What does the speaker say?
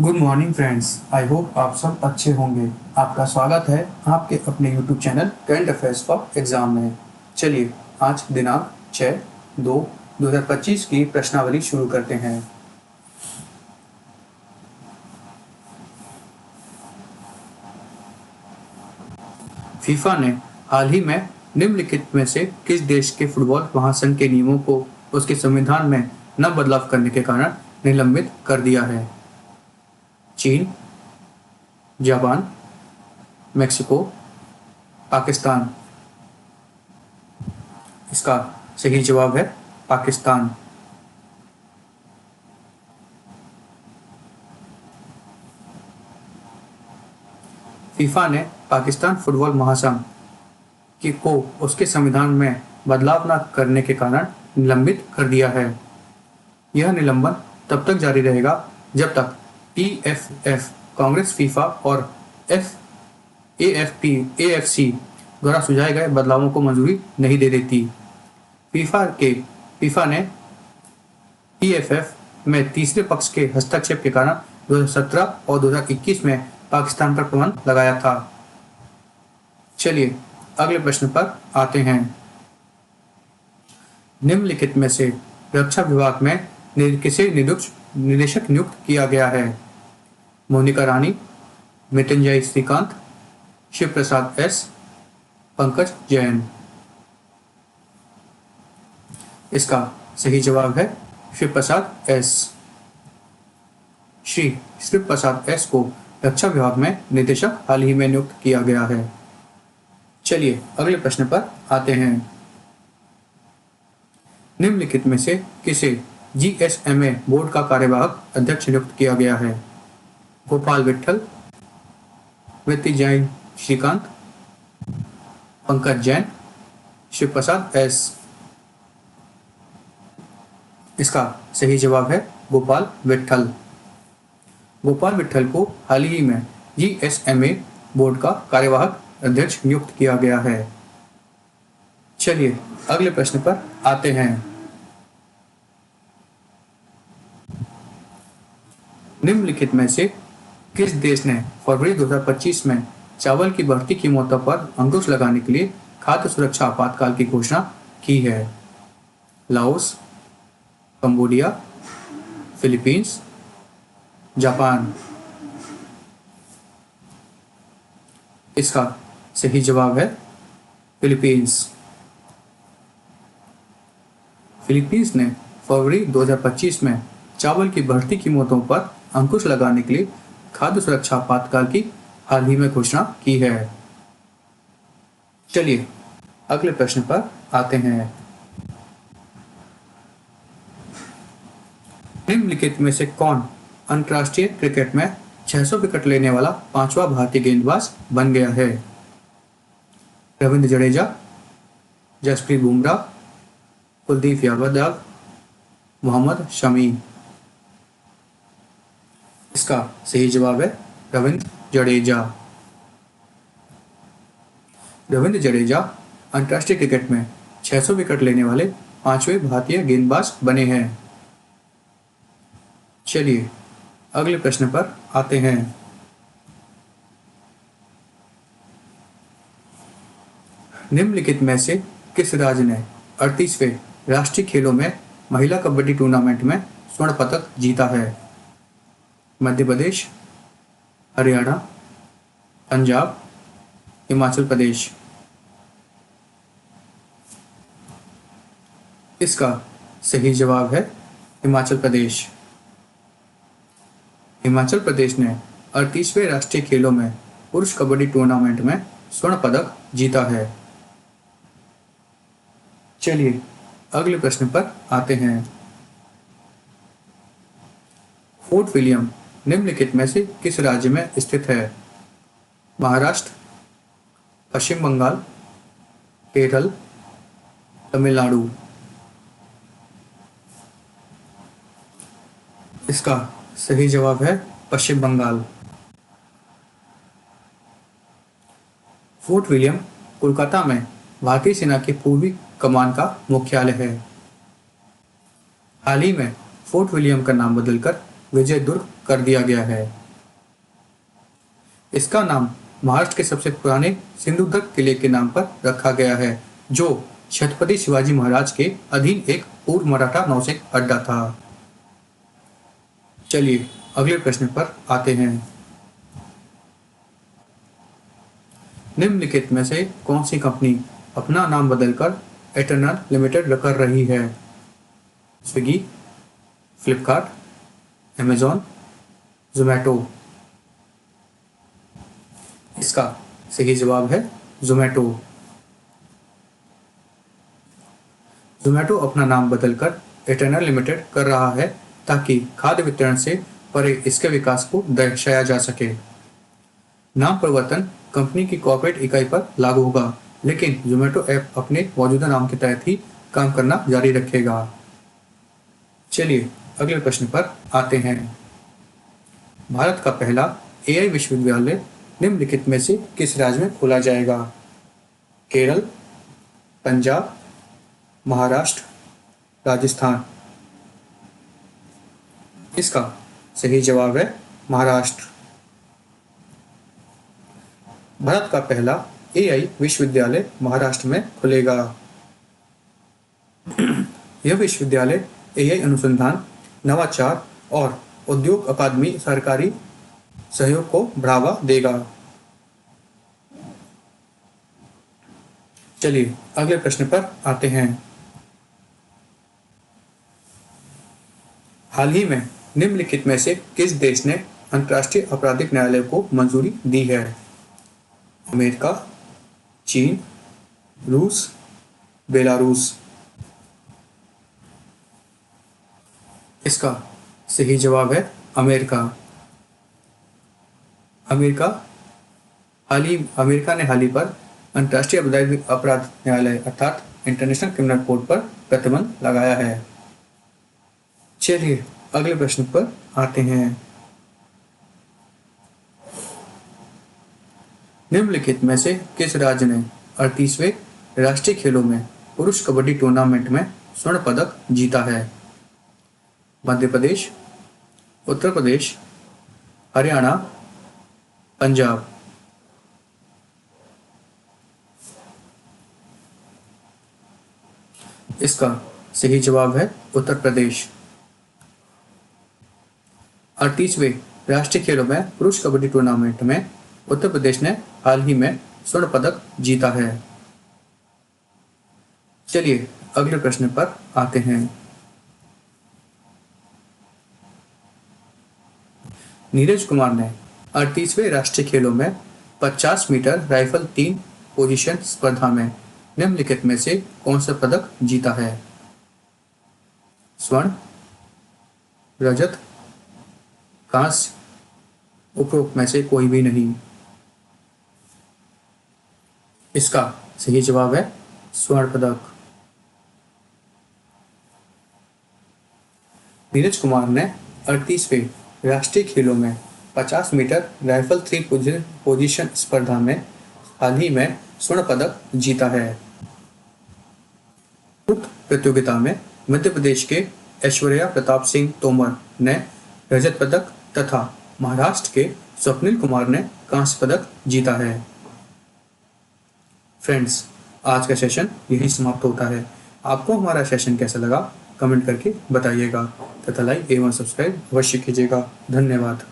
Good morning friends. I hope आप सब अच्छे होंगे। आपका स्वागत है आपके अपने YouTube channel current affairs for exam में। चलिए आज दिनांक 6/2/2025 की प्रश्नावली शुरू करते हैं। फीफा ने हाल ही में निम्नलिखित में से किस देश के फुटबॉल महासंघ के नियमों को उसके संविधान में न बदलाव करने के कारण निलंबित कर दिया है? चीन, जापान, मेक्सिको, पाकिस्तान। इसका सही जवाब है पाकिस्तान। फीफा ने पाकिस्तान फुटबॉल महासंघ को उसके संविधान में बदलाव न करने के कारण निलंबित कर दिया है। यह निलंबन तब तक जारी रहेगा जब तक टीएफएफ, कांग्रेस, फीफा और एएफसी द्वारा सुझाए गए बदलावों को मंजूरी नहीं दे देती। फीफा ने टीएफएफ में तीसरे पक्ष के हस्तक्षेप के कारण 2017 और 2021 में पाकिस्तान पर प्रतिबंध लगाया था। चलिए अगले प्रश्न पर आते हैं। निम्नलिखित में से रक्षा विभाग में किसे निदेशक नियुक्त किया गया है? मोनिका रानी, मृत्युंजय श्रीकांत, शिव प्रसाद एस, पंकज जैन। इसका सही जवाब है शिव प्रसाद एस। श्री शिव प्रसाद एस को रक्षा विभाग में निदेशक हाल ही में नियुक्त किया गया है। चलिए अगले प्रश्न पर आते हैं। निम्नलिखित में से किसे जीएसएमए बोर्ड का कार्यवाहक अध्यक्ष नियुक्त किया गया है? गोपाल विट्ठल, मृत्युंजय श्रीकांत, पंकज जैन, शिव प्रसाद एस। इसका सही जवाब है गोपाल विट्ठल। गोपाल विट्ठल को हाल ही में जीएसएमए बोर्ड का कार्यवाहक अध्यक्ष नियुक्त किया गया है। चलिए अगले प्रश्न पर आते हैं। निम्नलिखित में से किस देश ने फरवरी 2025 में चावल की बढ़ती कीमतों पर अंकुश लगाने के लिए खाद्य सुरक्षा आपातकाल की घोषणा की है? Laos, Cambodia, Philippines, Japan. इसका सही जवाब है फिलीपींस। फिलीपींस ने फरवरी 2025 में चावल की बढ़ती कीमतों पर अंकुश लगाने के लिए खाद्य सुरक्षा आपातकाल की हाल ही में घोषणा की है। चलिए अगले प्रश्न पर आते हैं। निम्नलिखित में से कौन अंतर्राष्ट्रीय क्रिकेट में 600 विकेट लेने वाला 5वां भारतीय गेंदबाज बन गया है? रविंद्र जडेजा, जसप्रीत बुमराह, कुलदीप यादव, मोहम्मद शमी। इसका सही जवाब है रविंद्र जडेजा। रविंद्र जडेजा अंतर्राष्ट्रीय क्रिकेट में 600 विकेट लेने वाले 5वें भारतीय गेंदबाज बने हैं। चलिए अगले प्रश्न पर आते हैं। निम्नलिखित में से किस राज्य ने 38वें राष्ट्रीय खेलों में महिला कबड्डी टूर्नामेंट में स्वर्ण पदक जीता है? मध्य प्रदेश, हरियाणा, पंजाब, हिमाचल प्रदेश। इसका सही जवाब है हिमाचल प्रदेश। हिमाचल प्रदेश ने 38वें राष्ट्रीय खेलों में पुरुष कबड्डी टूर्नामेंट में स्वर्ण पदक जीता है। चलिए अगले प्रश्न पर आते हैं। फोर्ट विलियम निम्नलिखित में से किस राज्य में स्थित है? महाराष्ट्र, पश्चिम बंगाल, केरल, तमिलनाडु। इसका सही जवाब है पश्चिम बंगाल। फोर्ट विलियम कोलकाता में भारतीय सेना की पूर्वी कमान का मुख्यालय है। हाल ही में फोर्ट विलियम का नाम बदलकर विजय दुर्ग कर दिया गया है। इसका नाम महाराष्ट्र के सबसे पुराने सिंधुदुर्ग किले के नाम पर रखा गया है, जो छत्रपति शिवाजी महाराज के अधीन एक पूर्व मराठा नौसैनिक अड्डा था। चलिए अगले प्रश्न पर आते हैं। निम्नलिखित में से कौन सी कंपनी अपना नाम बदलकर एटर्नल लिमिटेड कर रही है? Swiggy, Flipkart, Amazon, Zomato. इसका सही जवाब है जोमैटो। जोमैटो अपना नाम बदलकर एटर्नल लिमिटेड कर रहा है ताकि खाद्य वितरण से परे इसके विकास को दर्शाया जा सके। नाम परिवर्तन कंपनी की कॉर्पोरेट इकाई पर लागू होगा, लेकिन जोमैटो ऐप अपने मौजूदा नाम के तहत ही काम करना जारी रखेगा। चलिए अगले प्रश्न पर आते हैं। भारत का पहला एआई विश्वविद्यालय निम्नलिखित में से किस राज्य में खोला जाएगा? केरल, पंजाब, महाराष्ट्र, राजस्थान। इसका सही जवाब है महाराष्ट्र। भारत का पहला एआई विश्वविद्यालय महाराष्ट्र में खुलेगा। यह विश्वविद्यालय एआई अनुसंधान, नवाचार और उद्योग अकादमी सरकारी सहयोग को बढ़ावा देगा। चलिए अगले प्रश्न पर आते हैं। हाल ही में निम्नलिखित में से किस देश ने अंतर्राष्ट्रीय आपराधिक न्यायालय को मंजूरी दी है? अमेरिका, चीन, रूस, बेलारूस। इसका सही जवाब है अमेरिका। अमेरिका ने हाल ही पर अंतर्राष्ट्रीय अपराध न्यायालय अर्थात इंटरनेशनल क्रिमिनल कोर्ट पर प्रतिबंध लगाया है। चलिए अगले प्रश्न पर आते हैं। निम्नलिखित में से किस राज्य ने 38वें राष्ट्रीय खेलों में पुरुष कबड्डी टूर्नामेंट में स्वर्ण पदक जीता है? मध्य प्रदेश, उत्तर प्रदेश, हरियाणा, पंजाब। इसका सही जवाब है उत्तर प्रदेश। 38वें राष्ट्रीय खेलों में पुरुष कबड्डी टूर्नामेंट में उत्तर प्रदेश ने हाल ही में स्वर्ण पदक जीता है। चलिए अगले प्रश्न पर आते हैं। नीरज कुमार ने 38वें राष्ट्रीय खेलों में 50 मीटर राइफल 3 पोजीशन स्पर्धा में निम्नलिखित में से कौन सा पदक जीता है? स्वर्ण, रजत, कांस्य, उपरोक्त में से कोई भी नहीं। इसका सही जवाब है स्वर्ण पदक। नीरज कुमार ने 38वें राष्ट्रीय खेलों में 50 मीटर राइफल 3 पोजीशन स्पर्धा में हाल ही में स्वर्ण पदक जीता है। उक्त प्रतियोगिता में मध्य प्रदेश के ऐश्वर्या प्रताप सिंह तोमर ने रजत पदक तथा महाराष्ट्र के स्वप्निल कुमार ने कांस्य पदक जीता है। फ्रेंड्स, आज का सेशन यही समाप्त होता है। आपको हमारा सेशन कैसा लगा कमेंट करके बताइएगा तथा लाइक एवं सब्सक्राइब अवश्य कीजिएगा। धन्यवाद।